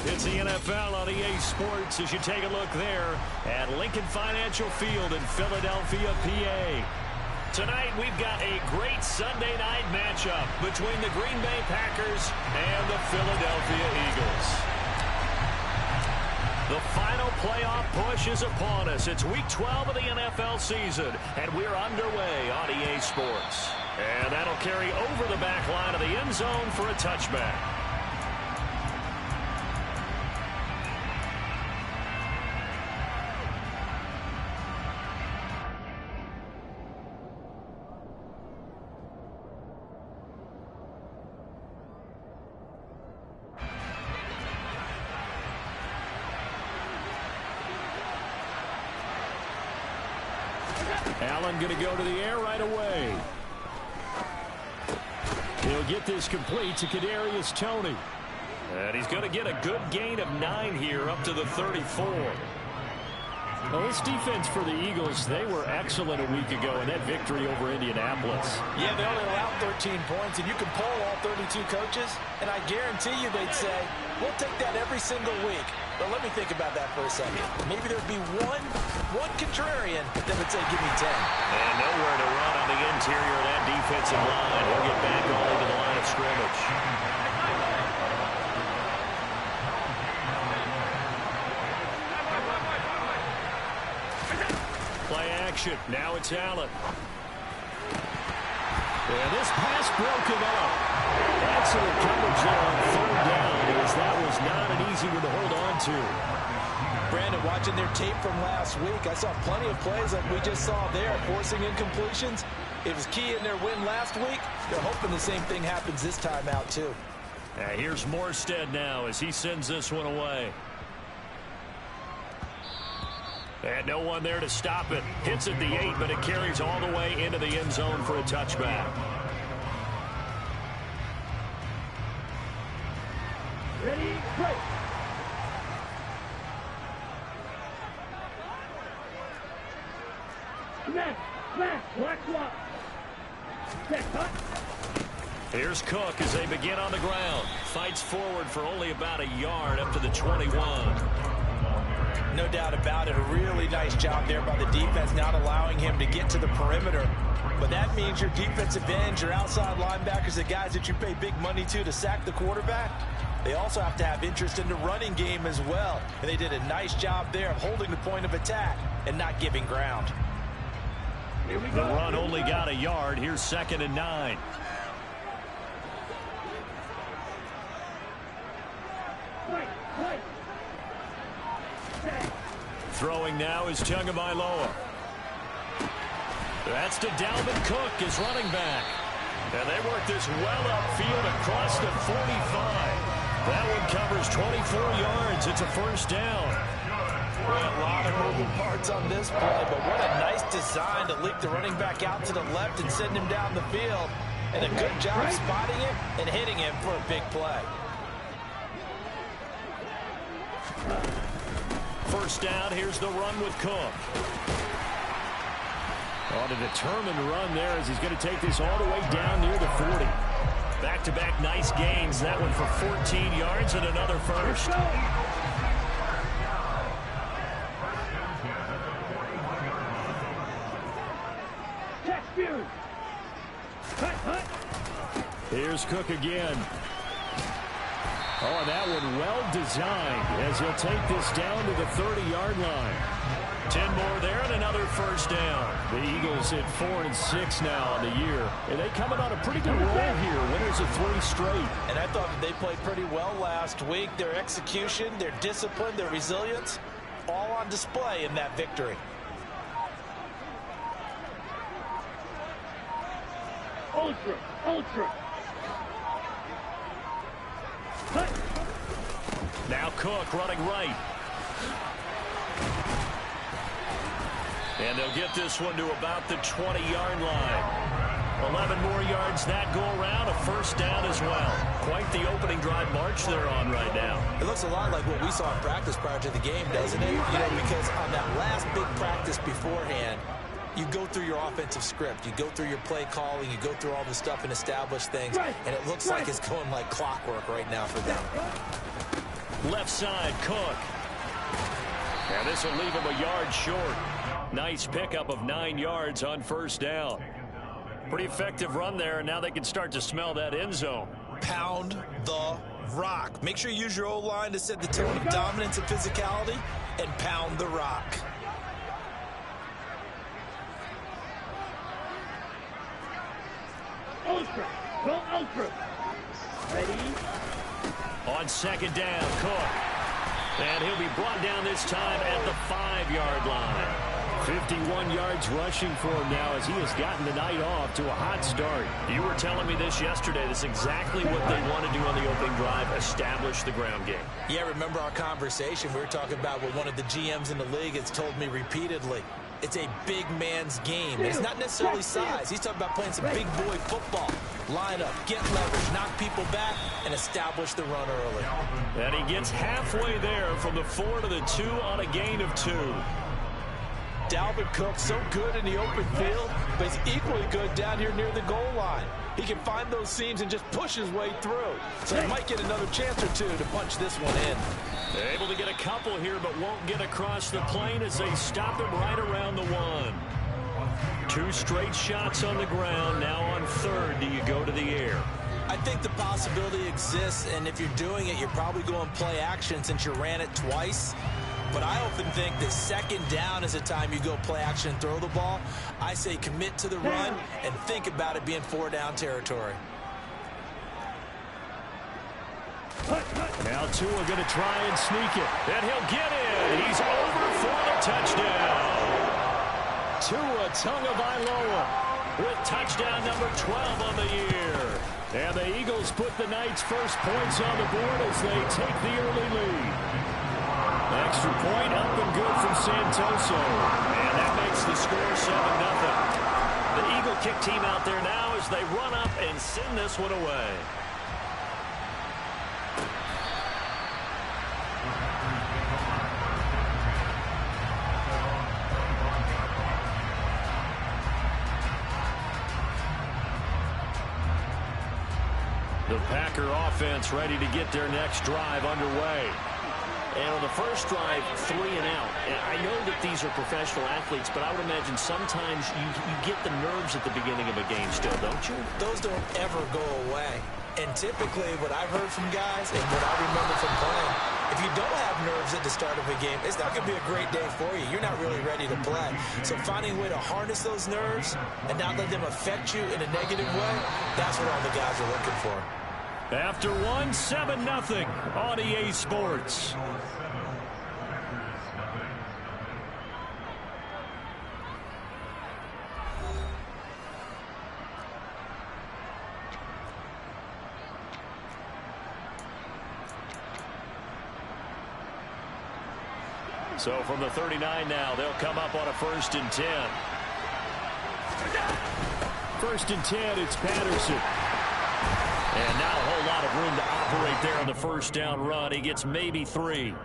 It's the NFL on EA Sports as you take a look there at Lincoln Financial Field in Philadelphia, PA. Tonight we've got a great Sunday night matchup between the Green Bay Packers and the Philadelphia Eagles. The final playoff push is upon us. It's Week 12 of the NFL season, and we're underway on EA Sports. And that'll carry over the back line of the end zone for a touchback. Allen going to go to the air right away. He'll get this complete to Kadarius Toney. And he's going to get a good gain of 9 here up to the 34. Well, this defense for the Eagles, they were excellent a week ago in that victory over Indianapolis. Yeah, they only allowed 13 points, and you can poll all 32 coaches, and I guarantee you they'd say, we'll take that every single week. But let me think about that for a second. Maybe there'd be one contrarian that would say, give me 10. And nowhere to run on the interior of that defensive line. He'll get back all into the line of scrimmage. Play action. Now it's Allen. And this pass broken up. Excellent coverage there on third down, as that was not an easy one to hold on to. Brandon, watching their tape from last week, I saw plenty of plays like we just saw there, forcing incompletions. It was key in their win last week. They're hoping the same thing happens this time out, too. Here's Morstead now as he sends this one away. And no one there to stop it. Hits at the 8, but it carries all the way into the end zone for a touchback. Ready, break. Smash, black swap. Set, cut. Here's Cook as they begin on the ground. Fights forward for only about a yard up to the 21. No doubt about it. A really nice job there by the defense, not allowing him to get to the perimeter. But that means your defensive ends, your outside linebackers, the guys that you pay big money to sack the quarterback, they also have to have interest in the running game as well. And they did a nice job there of holding the point of attack and not giving ground. The run only got a yard. Here's 2nd and 9. Throwing now is Tagovailoa. That's to Dalvin Cook, his running back. And they work this well upfield across the 45. That one covers 24 yards. It's a first down. A lot of moving parts on this play, but what a nice design to leak the running back out to the left and send him down the field. And a good job spotting him and hitting him for a big play. First down, here's the run with Cook. On a determined run there as he's going to take this all the way down near the 40. Back-to-back nice gains. That one for 14 yards and another first. Here's Cook again. Oh, and that one well designed as he'll take this down to the 30-yard line. 10 more there and another first down. The Eagles at 4-6 now on the year. And they coming on a pretty good roll here. Winners of 3 straight. And I thought they played pretty well last week. Their execution, their discipline, their resilience, all on display in that victory. Ultra. Now Cook running right. And they'll get this one to about the 20-yard line. 11 more yards that go around, a first down as well. Quite the opening drive march they're on right now. It looks a lot like what we saw in practice prior to the game, doesn't it? You know, because on that last big practice beforehand, you go through your offensive script. You go through your play calling. You go through all the stuff and establish things. And it looks like it's going like clockwork right now for them. Left side, Cook. And this will leave him a yard short. Nice pickup of 9 yards on first down. Pretty effective run there, and now they can start to smell that end zone. Pound the rock. Make sure you use your O-line to set the tone of dominance and physicality, and pound the rock. Ultra. Go ultra. Ready? On second down, Cook. And he'll be brought down this time at the 5-yard line. 51 yards rushing for him now as he has gotten the night off to a hot start. You were telling me this yesterday. That's exactly what they want to do on the opening drive, establish the ground game. Yeah, remember our conversation. We were talking about what one of the GMs in the league has told me repeatedly. It's a big man's game. It's not necessarily size. He's talking about playing some big boy football. Line up, get leverage, knock people back, and establish the run early. And he gets halfway there from the 4 to the 2 on a gain of 2. Dalvin Cook, so good in the open field, but he's equally good down here near the goal line. He can find those seams and just push his way through. So he might get another chance or two to punch this one in. Able to get a couple here, but won't get across the plane as they stop him right around the 1. 2 straight shots on the ground. Now on third, do you go to the air? I think the possibility exists, and if you're doing it, you're probably going play action since you ran it twice. But I often think that second down is a time you go play action and throw the ball. I say commit to the run and think about it being 4-down territory. Now Tua going to try and sneak it. And he'll get it. He's over for the touchdown. Tua Tagovailoa with touchdown number 12 on the year. And the Eagles put the night's first points on the board as they take the early lead. Extra point up and good from Santoso. And that makes the score 7-0. The Eagle kick team out there now as they run up and send this one away. The Packer offense ready to get their next drive underway. And on the first drive, 3 and out. And I know that these are professional athletes, but I would imagine sometimes you get the nerves at the beginning of a game still, don't you? Those don't ever go away. And typically what I've heard from guys and what I remember from playing, if you don't have nerves at the start of a game, it's not going to be a great day for you. You're not really ready to play. So finding a way to harness those nerves and not let them affect you in a negative way, that's what all the guys are looking for. After 1, 7-0 on EA Sports. So from the 39 now, they'll come up on a 1st and 10. 1st and 10, it's Patterson. And now a whole lot of room to operate there on the 1st down run. He gets maybe 3.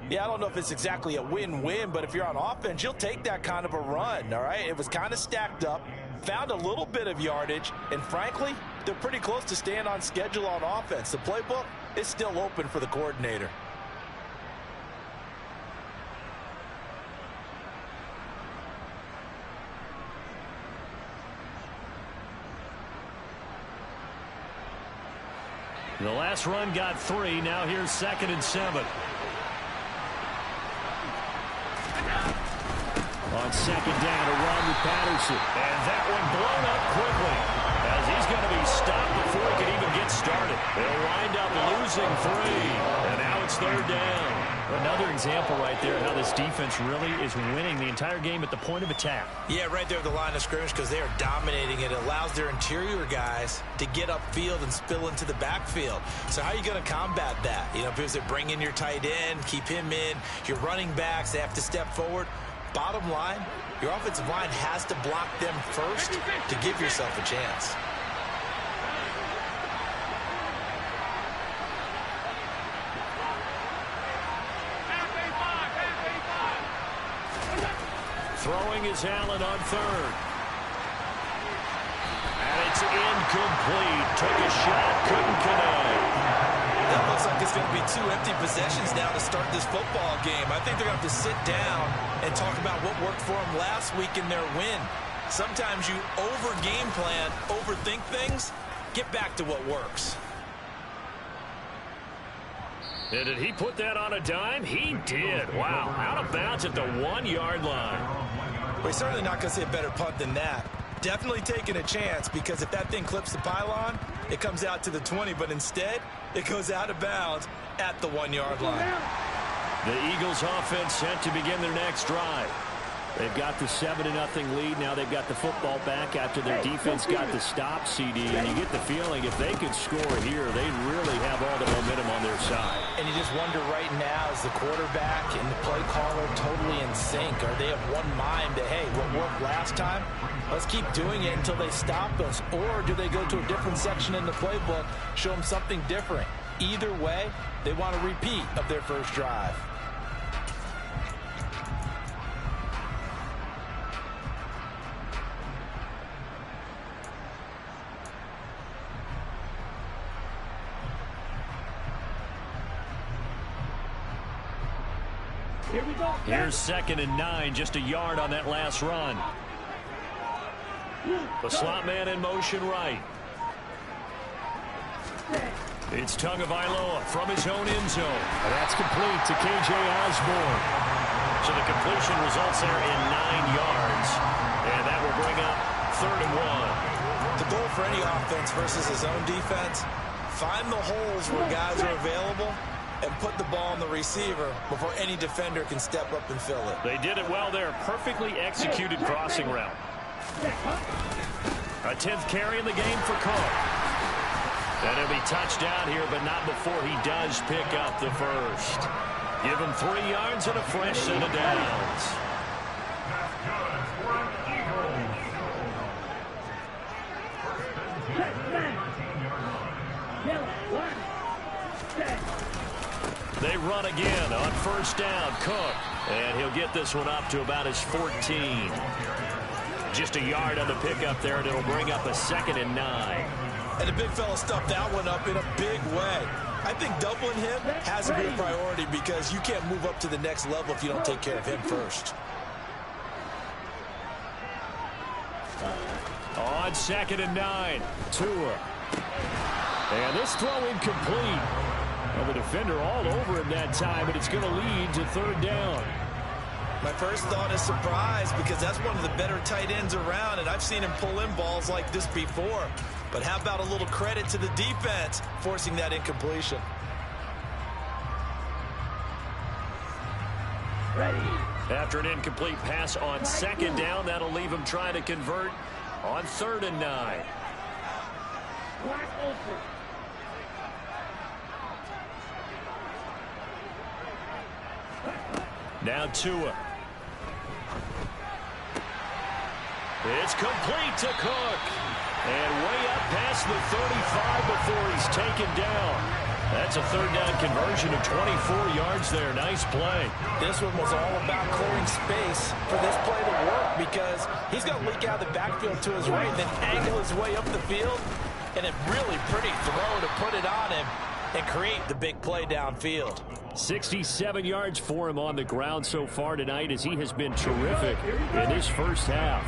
Yeah, I don't know if it's exactly a win-win, but if you're on offense, you'll take that kind of a run, all right? It was kind of stacked up, found a little bit of yardage, and frankly, they're pretty close to staying on schedule on offense. The playbook is still open for the coordinator. The last run got 3. Now here's 2nd and 7. On 2nd down, a run with Patterson. And that one blown up quickly as he's going to be stopped before he can even get started. They'll wind up losing 3. And now it's 3rd down. Another example right there how this defense really is winning the entire game at the point of attack. Yeah, right there at the line of scrimmage because they are dominating it. It allows their interior guys to get upfield and spill into the backfield. So how are you going to combat that? You know, because they bring in your tight end, keep him in. Your running backs, they have to step forward. Bottom line, your offensive line has to block them first to give yourself a chance. Throwing is Allen on 3rd. And it's incomplete. Took a shot, couldn't connect. That looks like it's going to be 2 empty possessions now to start this football game. I think they're going to have to sit down and talk about what worked for them last week in their win. Sometimes you over-game plan, overthink things. Get back to what works. And did he put that on a dime? He did. Wow. Out of bounds at the 1-yard line. We're certainly not going to see a better punt than that. Definitely taking a chance, because if that thing clips the pylon, it comes out to the 20, but instead it goes out of bounds at the 1-yard line. The Eagles offense set to begin their next drive. They've got the 7-0 lead. Now they've got the football back after their defense got the stop, CD. And you get the feeling if they could score here, they'd really have all the momentum on their side. And you just wonder right now, is the quarterback and the play caller totally in sync? Are they of one mind that, hey, what worked last time, let's keep doing it until they stop us? Or do they go to a different section in the playbook, show them something different? Either way, they want a repeat of their first drive. Here we go. Here's 2nd and 9, just a yard on that last run. The slot man in motion right. It's Tagovailoa from his own end zone. And that's complete to K.J. Osborne. So the completion results there in 9 yards. And that will bring up 3rd and 1. The goal for any offense versus his own defense, find the holes where guys are available and put the ball on the receiver before any defender can step up and fill it. They did it well there. Perfectly executed crossing route. A 10th carry in the game for Cook. And he'll be touched down here, but not before he does pick up the first. Give him 3 yards and a fresh set of downs. They run again on 1st down. Cook. And he'll get this one up to about his 14. Just a yard on the pickup there, and it'll bring up a 2nd and 9. And the big fella stuffed that one up in a big way. I think doubling him has to be a priority, because you can't move up to the next level if you don't take care of him first. On 2nd and 9, Tua. And this throw incomplete. Well, the defender all over him that time, but it's going to lead to 3rd down. My first thought is surprise, because that's one of the better tight ends around, and I've seen him pull in balls like this before. But how about a little credit to the defense forcing that incompletion? Ready. After an incomplete pass on 2nd down, that'll leave him trying to convert on 3rd and 9. Wide open. Now Tua. It's complete to Cook. And way up past the 35 before he's taken down. That's a 3rd down conversion of 24 yards there. Nice play. This one was all about clearing space for this play to work, because he's going to leak out the backfield to his right, then angle his way up the field, and a really pretty throw to put it on him and create the big play downfield. 67 yards for him on the ground so far tonight, as he has been terrific in his first half.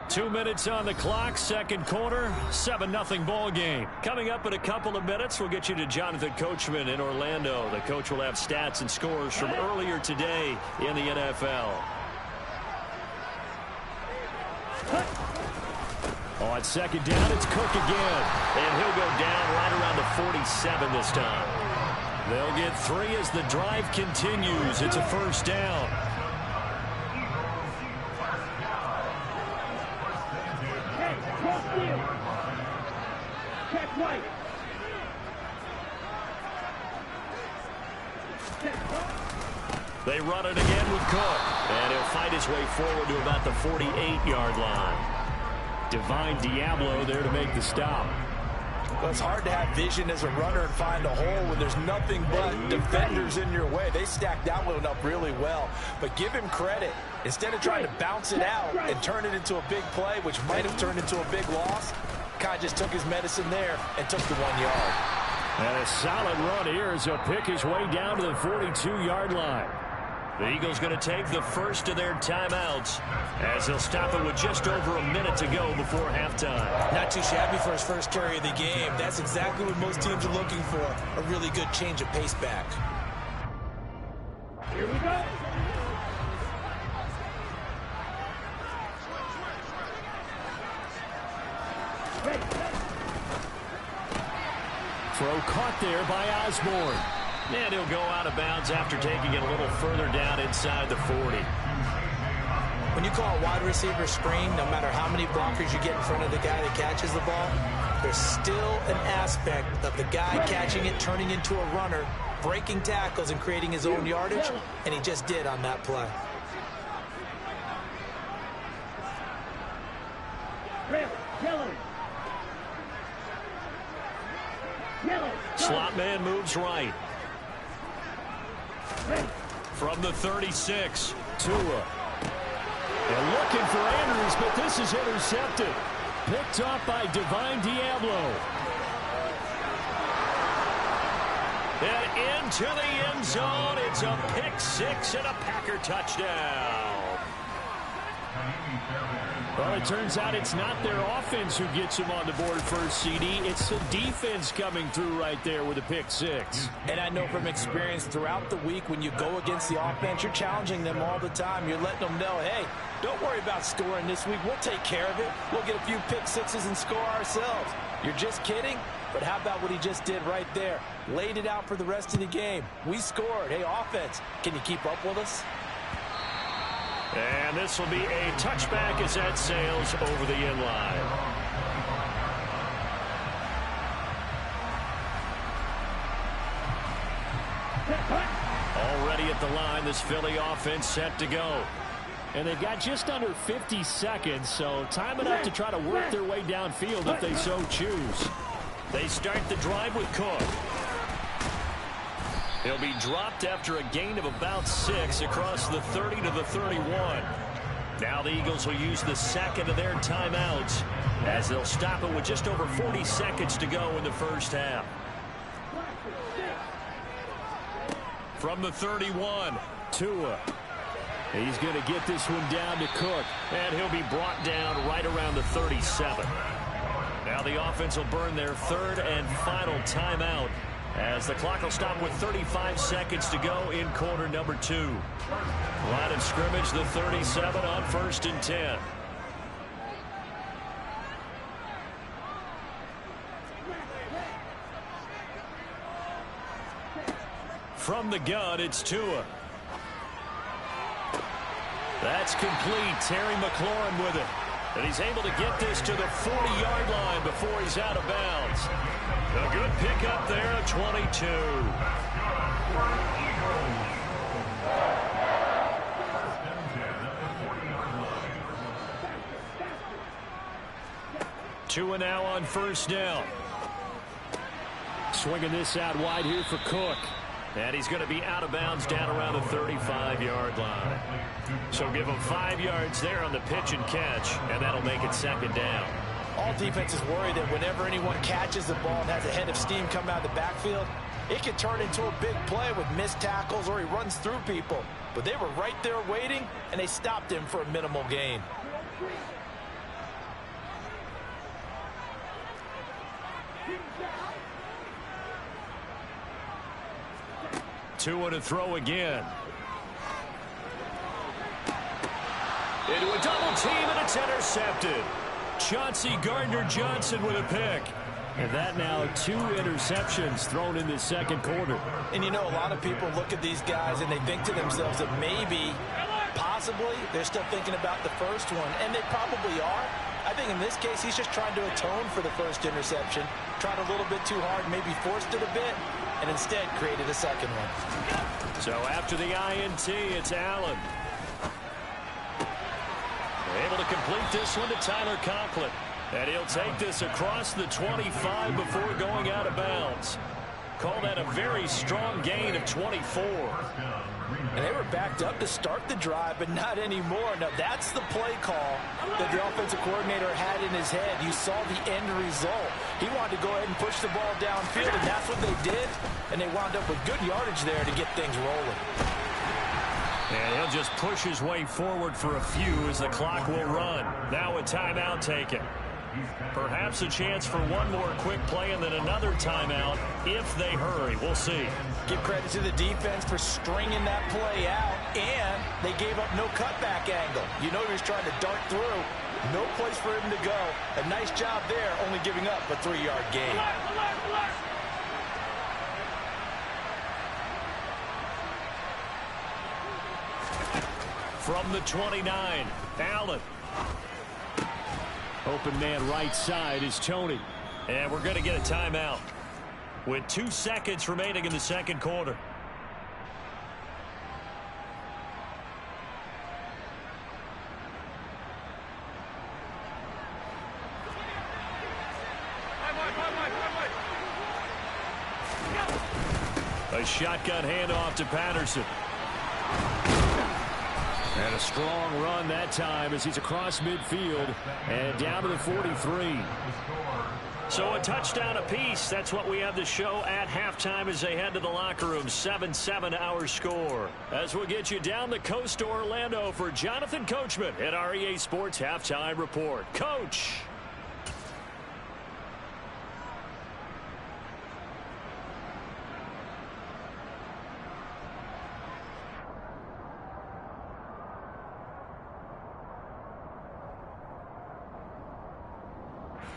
Two minutes on the clock, 2nd quarter, 7-0 ball game. Coming up in a couple of minutes, we'll get you to Jonathan Coachman in Orlando. The coach will have stats and scores from earlier today in the NFL. On 2nd down, it's Cook again. And he'll go down right around the 47 this time. They'll get 3 as the drive continues. It's a 1st down. Check right. They run it again with Cook. And he'll fight his way forward to about the 48-yard line. Divine Diablo there to make the stop. Well, it's hard to have vision as a runner and find a hole when there's nothing but defenders in your way. They stacked that one up really well. But give him credit. Instead of trying to bounce it out and turn it into a big play, which might have turned into a big loss, Kai just took his medicine there and took the 1 yard. And a solid run here as he'll pick his way down to the 42-yard line. The Eagles going to take the first of their timeouts as they'll stop it with just over a minute to go before halftime. Not too shabby for his first carry of the game. That's exactly what most teams are looking for, a really good change of pace back. Here we go. Throw caught there by Osborne. And he'll go out of bounds after taking it a little further down inside the 40. When you call a wide receiver screen, no matter how many blockers you get in front of the guy that catches the ball, there's still an aspect of the guy catching it, turning into a runner, breaking tackles and creating his own yardage, and he just did on that play. Slot man moves right. From the 36, Tua. And looking for Andrews, but this is intercepted. Picked off by Divine Diablo. And into the end zone. It's a pick six and a Packer touchdown. Well, it turns out it's not their offense who gets him on the board first, CD. It's the defense coming through right there with a pick six. And I know from experience throughout the week when you go against the offense, you're challenging them all the time. You're letting them know, hey, don't worry about scoring this week. We'll take care of it. We'll get a few pick sixes and score ourselves. You're just kidding? But how about what he just did right there? Laid it out for the rest of the game. We scored. Hey, offense, can you keep up with us? And this will be a touchback as that sails over the end line. Already at the line, this Philly offense set to go. And they've got just under 50 seconds, so time enough to try to work their way downfield if they so choose. They start the drive with Cook. He'll be dropped after a gain of about 6 across the 30 to the 31. Now the Eagles will use the second of their timeouts as they'll stop it with just over 40 seconds to go in the first half. From the 31, Tua. He's going to get this one down to Cook, and he'll be brought down right around the 37. Now the offense will burn their third and final timeout as the clock will stop with 35 seconds to go in quarter number 2. Line of scrimmage, the 37 on 1st and 10. From the gun, it's Tua. That's complete. Terry McLaurin with it. And he's able to get this to the 40-yard line before he's out of bounds. A good pickup there at 22. Tua now on first down. Swinging this out wide here for Cook. And he's going to be out of bounds down around the 35-yard line. So give him 5 yards there on the pitch and catch, and that'll make it second down. All defenses worry that whenever anyone catches the ball and has a head of steam come out of the backfield, it can turn into a big play with missed tackles or he runs through people. But they were right there waiting, and they stopped him for a minimal gain. Tua to throw again. Into a double team, and it's intercepted. Chauncey Gardner-Johnson with a pick. And that now 2 interceptions thrown in the second quarter. And you know, a lot of people look at these guys and they think to themselves that maybe, possibly, they're still thinking about the first one. And they probably are. I think in this case, he's just trying to atone for the first interception. Tried a little bit too hard, maybe forced it a bit, and instead created a second one. So after the INT, it's Allen. Able to complete this one to Tyler Conklin. And he'll take this across the 25 before going out of bounds. Call that a very strong gain of 24. And they were backed up to start the drive, but not anymore. Now, that's the play call that the offensive coordinator had in his head. You saw the end result. He wanted to go ahead and push the ball downfield, and that's what they did. And they wound up with good yardage there to get things rolling. And he'll just push his way forward for a few as the clock will run. Now a timeout taken. Perhaps a chance for one more quick play and then another timeout if they hurry. We'll see. Give credit to the defense for stringing that play out, and they gave up no cutback angle. You know he was trying to dart through. No place for him to go. A nice job there, only giving up a 3-yard gain. From the 29, Allen. Open man right side is Tony. And we're going to get a timeout with 2 seconds remaining in the second quarter. A shotgun handoff to Patterson. And a strong run that time as he's across midfield and down to the 43. So a touchdown apiece. That's what we have to show at halftime as they head to the locker room. 7-7 our score. As we'll get you down the coast to Orlando for Jonathan Coachman at our EA Sports Halftime Report. Coach.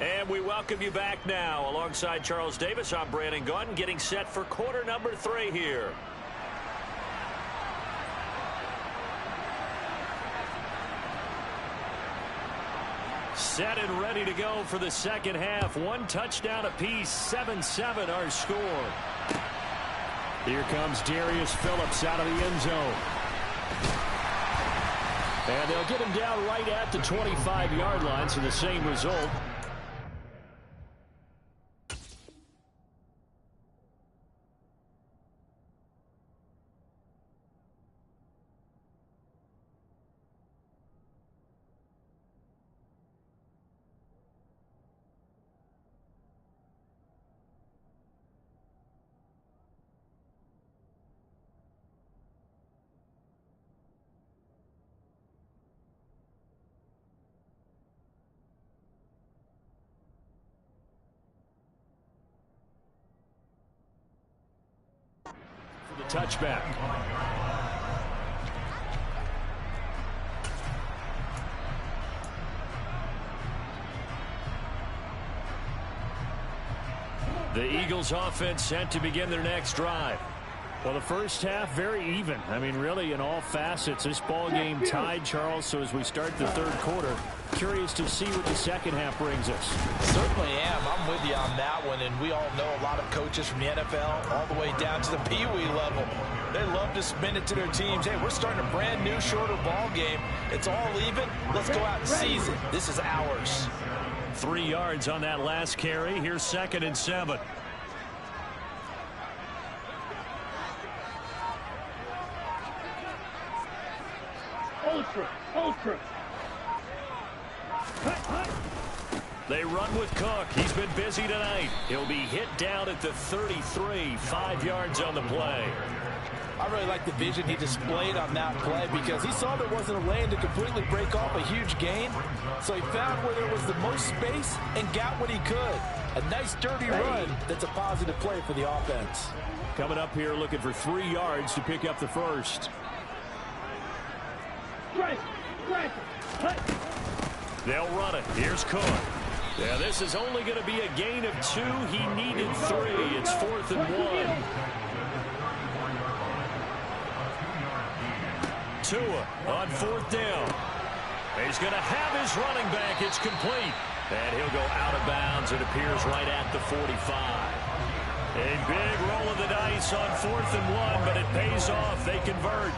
And we welcome you back now. Alongside Charles Davis, I'm Brandon Gaudin, getting set for quarter number 3 here. Set and ready to go for the second half. 1 touchdown apiece, 7-7 our score. Here comes Darius Phillips out of the end zone. And they'll get him down right at the 25-yard line, so the same result. The touchback. The Eagles offense set to begin their next drive. Well, the first half very even. I mean, really in all facets. This ball game tied, Charles. So as we start the third quarter, curious to see what the second half brings us. Certainly am. I'm with you on that one. And we all know a lot of coaches from the NFL all the way down to the Pee Wee level. They love to spin it to their teams. Hey, we're starting a brand new, shorter ball game. It's all even. Let's go out and seize it. This is ours. 3 yards on that last carry. Here's 2nd and 7. Ultra. They run with Cook. He's been busy tonight. He'll be hit down at the 33, 5 yards on the play. I really like the vision he displayed on that play because he saw there wasn't a lane to completely break off a huge gain. So he found where there was the most space and got what he could. A nice dirty run that's a positive play for the offense. Coming up here looking for 3 yards to pick up the first. They'll run it. Here's Cook. Yeah, this is only going to be a gain of 2. He needed 3. It's 4th and 1. Tua on 4th down. He's going to have his running back. It's complete. And he'll go out of bounds. It appears right at the 45. A big roll of the dice on 4th and 1, but it pays off. They convert.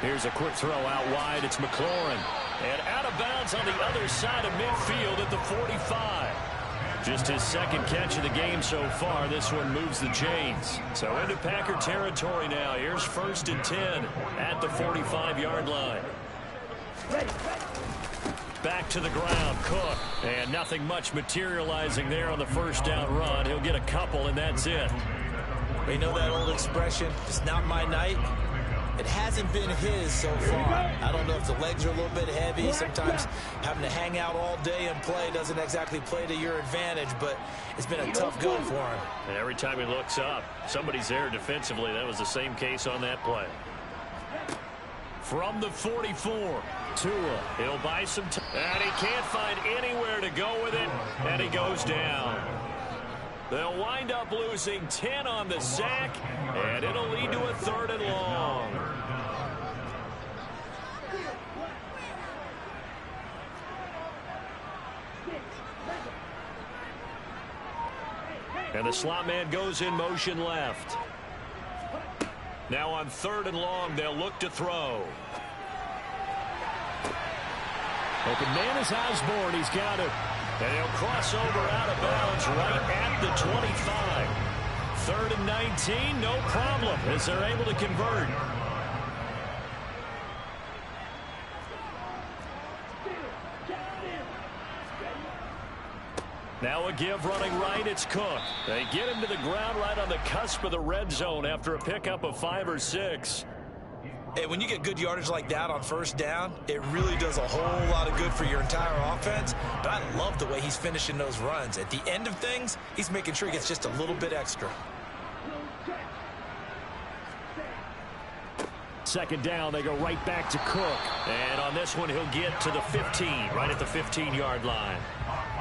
Here's a quick throw out wide. It's McLaurin. And out of bounds on the other side of midfield at the 45. Just his second catch of the game so far. This one moves the chains. So into Packer territory now. Here's 1st and 10 at the 45-yard line. Back to the ground, Cook. And nothing much materializing there on the first down run. He'll get a couple, and that's it. We know that old expression, it's not my night. It hasn't been his so far. I don't know if the legs are a little bit heavy. Sometimes having to hang out all day and play doesn't exactly play to your advantage, but it's been a tough go for him. And every time he looks up, somebody's there defensively. That was the same case on that play. From the 44, Tua. He'll buy some time. And he can't find anywhere to go with it, and he goes down. They'll wind up losing 10 on the sack, and it'll lead to a 3rd and long. And the slot man goes in motion left. Now on 3rd and long, they'll look to throw. Open man is Osborne. He's got it. And he'll cross over out of bounds right at the 25. 3rd and 19, no problem, as they're able to convert. Now a give running right, it's Cook. They get him to the ground right on the cusp of the red zone after a pickup of 5 or 6. Hey, when you get good yardage like that on 1st down, it really does a whole lot of good for your entire offense. But I love the way he's finishing those runs. At the end of things, he's making sure he gets just a little bit extra. 2nd down, they go right back to Cook. And on this one, he'll get to the 15, right at the 15-yard line.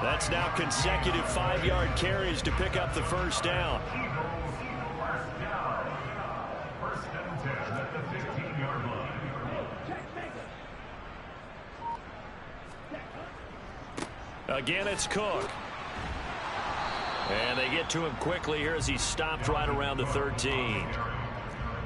That's now consecutive 5-yard carries to pick up the 1st down. Again, it's Cook. And they get to him quickly here as he's stopped right around the 13.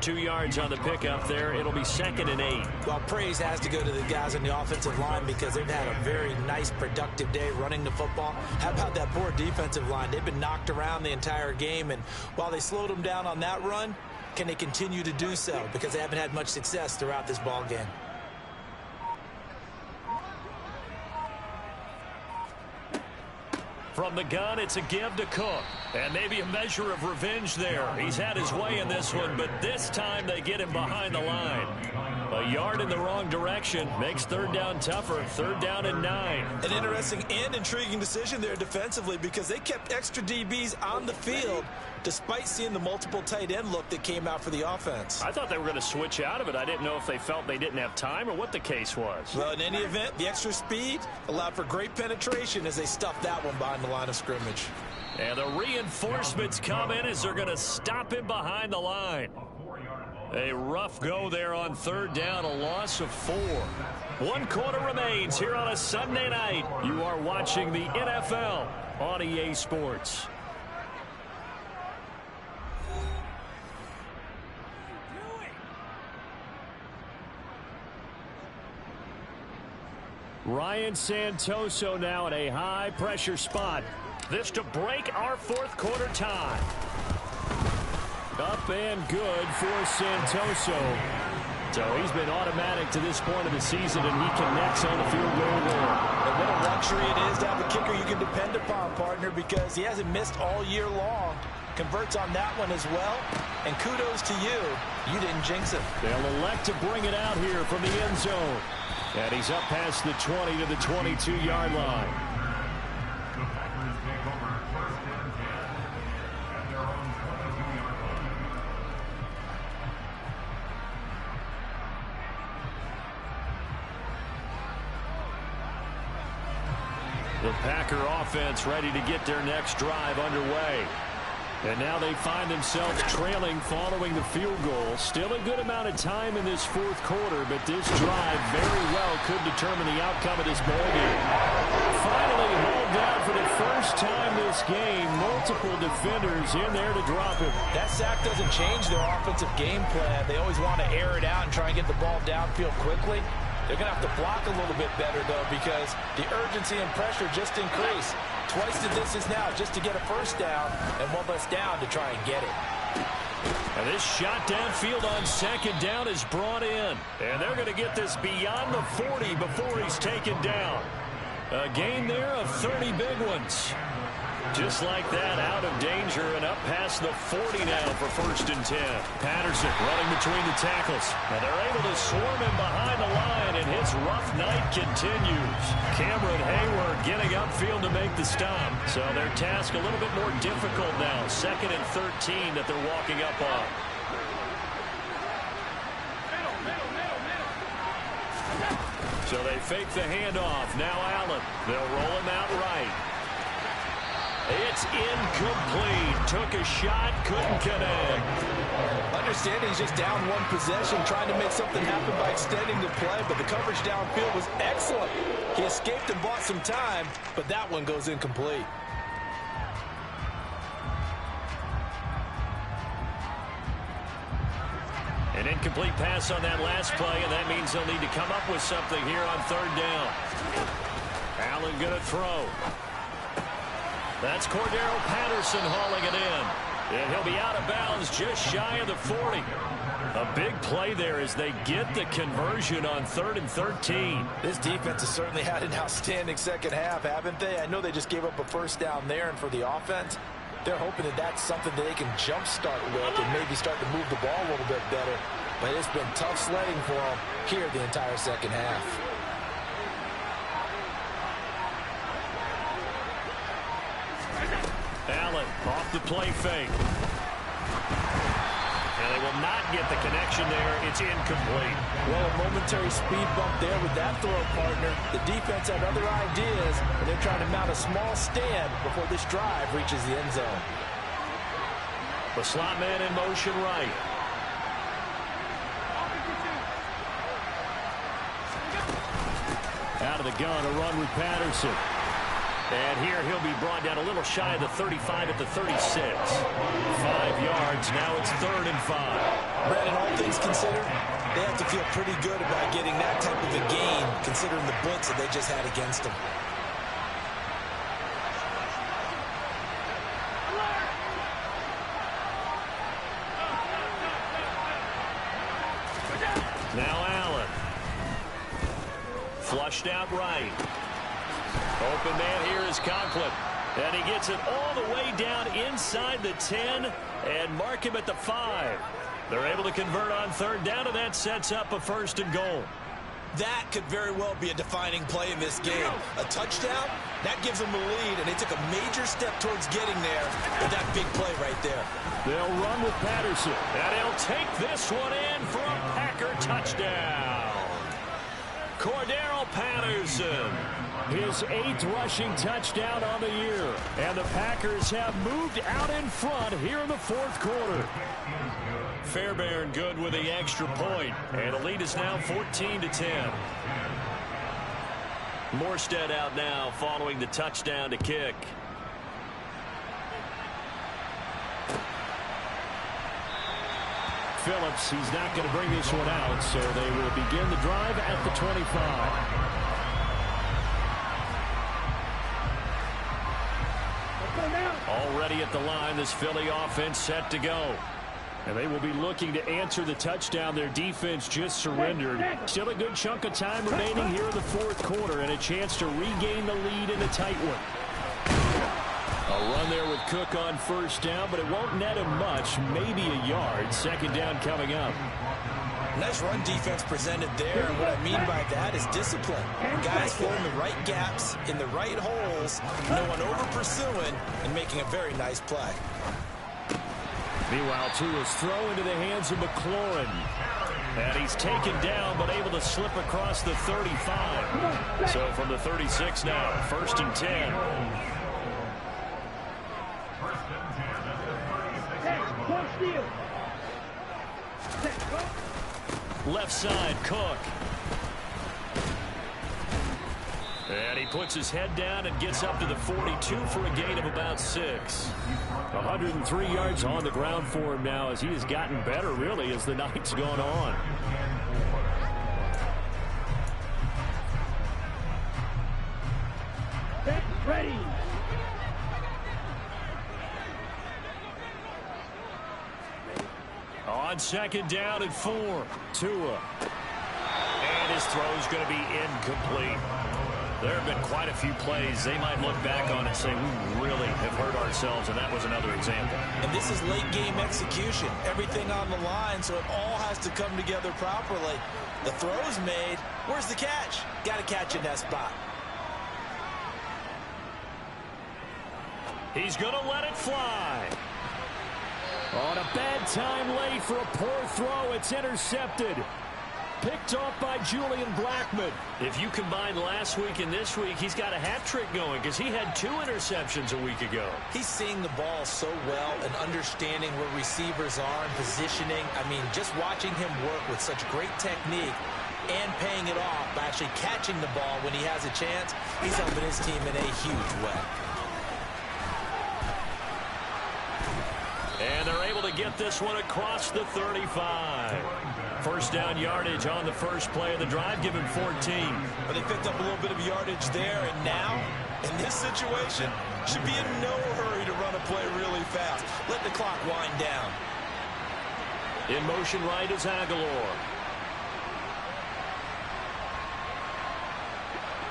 2 yards on the pickup there. It'll be 2nd and 8. Well, praise has to go to the guys on the offensive line because they've had a very nice, productive day running the football. How about that poor defensive line? They've been knocked around the entire game, and while they slowed them down on that run, can they continue to do so? Because they haven't had much success throughout this ball game. From the gun, it's a give to Cook. And maybe a measure of revenge there. He's had his way in this one, but this time they get him behind the line. A yard in the wrong direction makes 3rd down tougher. 3rd down and 9. An interesting and intriguing decision there defensively because they kept extra DBs on the field despite seeing the multiple tight end look that came out for the offense. I thought they were going to switch out of it. I didn't know if they felt they didn't have time or what the case was. Well, in any event, the extra speed allowed for great penetration as they stuffed that one behind the line of scrimmage. And the reinforcements come in as they're going to stop him behind the line. A rough go there on 3rd down, a loss of 4. 1 quarter remains here on a Sunday night. You are watching the NFL on EA Sports. Ryan Santoso now in a high-pressure spot. This to break our 4th quarter tie. Up and good for Santoso. So he's been automatic to this point of the season, and he connects on the field goal there. And what a luxury it is to have a kicker you can depend upon, partner, because he hasn't missed all year long. Converts on that one as well. And kudos to you. You didn't jinx it. They'll elect to bring it out here from the end zone. And he's up past the 20 to the 22-yard line. The Packer offense ready to get their next drive underway. And now they find themselves trailing following the field goal. Still a good amount of time in this 4th quarter, but this drive very well could determine the outcome of this ball game. Finally hauled down for the first time this game, multiple defenders in there to drop him. That sack doesn't change their offensive game plan. They always want to air it out and try and get the ball downfield quickly. They're going to have to block a little bit better, though, because the urgency and pressure just increase. Twice the distance now just to get a first down, and one less down to try and get it. And this shot downfield on second down is brought in. And they're going to get this beyond the 40 before he's taken down. A gain there of 30 big ones. Just like that, out of danger and up past the 40 now for 1st and 10. Patterson running between the tackles. And they're able to swarm him behind the line, and his rough night continues. Cameron Hayward getting upfield to make the stop. So their task a little bit more difficult now. 2nd and 13 that they're walking up on. So they fake the handoff. Now Allen. They'll roll him out right. It's incomplete. Took a shot, couldn't connect. Understanding he's just down one possession, trying to make something happen by extending the play, but the coverage downfield was excellent. He escaped and bought some time, but that one goes incomplete. An incomplete pass on that last play, and that means they'll need to come up with something here on 3rd down. Allen going to throw. That's Cordero Patterson hauling it in. And he'll be out of bounds just shy of the 40. A big play there as they get the conversion on 3rd and 13. This defense has certainly had an outstanding second half, haven't they? I know they just gave up a first down there, and for the offense, they're hoping that that's something that they can jumpstart with and maybe start to move the ball a little bit better. But it's been tough sledding for them here the entire second half. Allen off the play fake. And they will not get the connection there. It's incomplete. Well, a momentary speed bump there with that throw partner. The defense had other ideas, and they're trying to mount a small stand before this drive reaches the end zone. The slot man in motion right. Out of the gun, a run with Patterson. And here he'll be brought down a little shy of the 35 at the 36. 5 yards. Now it's 3rd and 5. Brandon, all things considered, they have to feel pretty good about getting that type of a gain, considering the blitz that they just had against them. Now Allen. Flushed out right. Open man here is Conklin. And he gets it all the way down inside the 10 and mark him at the 5. They're able to convert on 3rd down, and that sets up a 1st and goal. That could very well be a defining play in this game. A touchdown, that gives them the lead, and they took a major step towards getting there with that big play right there. They'll run with Patterson, and he'll take this one in for a Packer touchdown. Cordero Patterson, his 8th rushing touchdown on the year. And the Packers have moved out in front here in the 4th quarter. Fairbairn good with the extra point, and the lead is now 14-10. Morstead out now following the touchdown to kick. Phillips, he's not going to bring this one out, so they will begin the drive at the 25. Already at the line, this Philly offense set to go. And they will be looking to answer the touchdown their defense just surrendered. Still a good chunk of time remaining here in the 4th quarter, and a chance to regain the lead in a tight one. A run there with Cook on 1st down, but it won't net him much, maybe a yard. 2nd down coming up. Nice run defense presented there, and what I mean by that is discipline. Guys filling the right gaps in the right holes, no one over-pursuing, and making a very nice play. Meanwhile, Tua's throw into the hands of McLaurin. And he's taken down, but able to slip across the 35. So from the 36 now, 1st and 10. Left side, Cook. And he puts his head down and gets up to the 42 for a gain of about 6. 103 yards on the ground for him now as he has gotten better, really, as the night's gone on. Ready. On second down and 4, Tua. And his throw's going to be incomplete. There have been quite a few plays they might look back on and say, we really have hurt ourselves, and that was another example. And this is late-game execution. Everything on the line, so it all has to come together properly. The throw's made. Where's the catch? Got to catch in that spot. He's going to let it fly. On a bad time late for a poor throw. It's intercepted. Picked off by Julian Blackmon. If you combine last week and this week, he's got a hat trick going because he had 2 interceptions a week ago. He's seeing the ball so well and understanding where receivers are and positioning. I mean, just watching him work with such great technique and paying it off by actually catching the ball when he has a chance, he's helping his team in a huge way. And they're able to get this one across the 35. First down yardage on the first play of the drive, give him 14. But they picked up a little bit of yardage there, and now, in this situation, should be in no hurry to run a play really fast. Let the clock wind down. In motion right is Aguilar.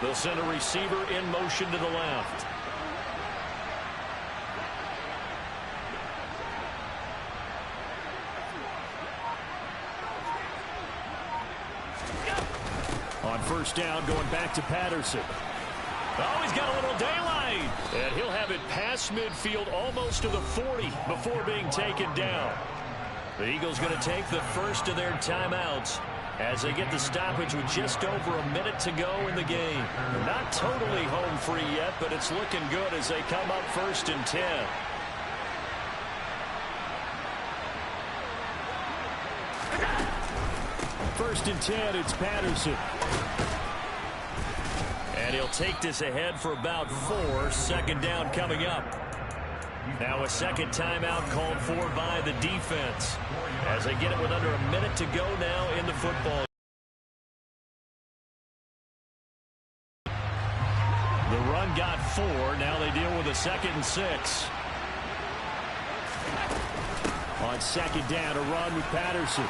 They'll send a receiver in motion to the left. On first down, going back to Patterson. Oh, he's got a little daylight. And he'll have it past midfield almost to the 40 before being taken down. The Eagles going to take the first of their timeouts as they get the stoppage with just over a minute to go in the game. Not totally home free yet, but it's looking good as they come up 1st and 10. First and 10, it's Patterson. And he'll take this ahead for about 4. Second down coming up. Now a second timeout called for by the defense as they get it with under a minute to go now in the football. The run got 4. Now they deal with a 2nd and 6. On second down, a run with Patterson.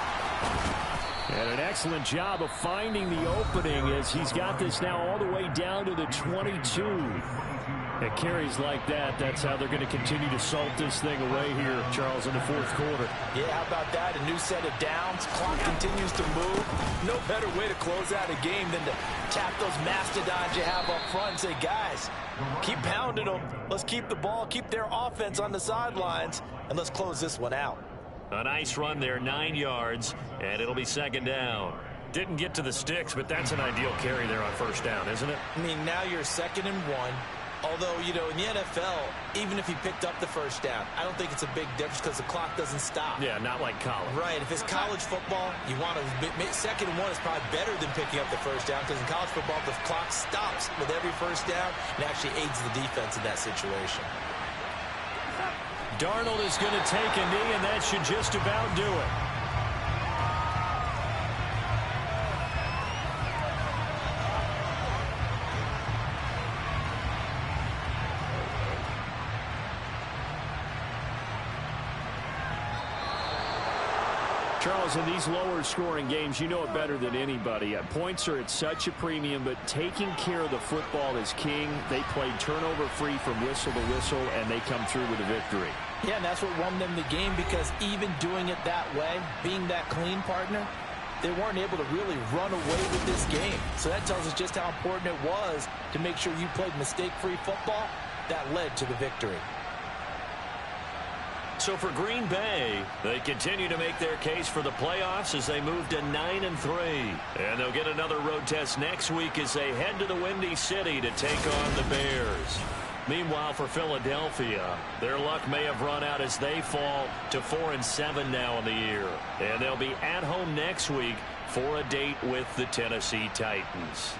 And an excellent job of finding the opening as he's got this now all the way down to the 22. At carries like that, that's how they're going to continue to salt this thing away here, Charles, in the 4th quarter. Yeah, how about that? A new set of downs. Clock continues to move. No better way to close out a game than to tap those mastodons you have up front and say, guys, keep pounding them. Let's keep the ball, keep their offense on the sidelines, and let's close this one out. A nice run there, 9 yards, and it'll be second down. Didn't get to the sticks, but that's an ideal carry there on first down, isn't it? I mean, now you're 2nd and 1. Although, you know, in the NFL, even if he picked up the first down, I don't think it's a big difference because the clock doesn't stop. Yeah, not like college. Right. If it's college football, you want to 2nd and 1 is probably better than picking up the first down because in college football, the clock stops with every first down and actually aids the defense in that situation. Darnold is going to take a knee, and that should just about do it. Charles, in these lower-scoring games, you know it better than anybody. Points are at such a premium, but taking care of the football is king. They played turnover-free from whistle to whistle, and they come through with a victory. Yeah, and that's what won them the game because even doing it that way, being that clean partner, they weren't able to really run away with this game. So that tells us just how important it was to make sure you played mistake-free football. That led to the victory. So for Green Bay, they continue to make their case for the playoffs as they move to 9-3. And they'll get another road test next week as they head to the Windy City to take on the Bears. Meanwhile, for Philadelphia, their luck may have run out as they fall to 4-7 now in the year. And they'll be at home next week for a date with the Tennessee Titans.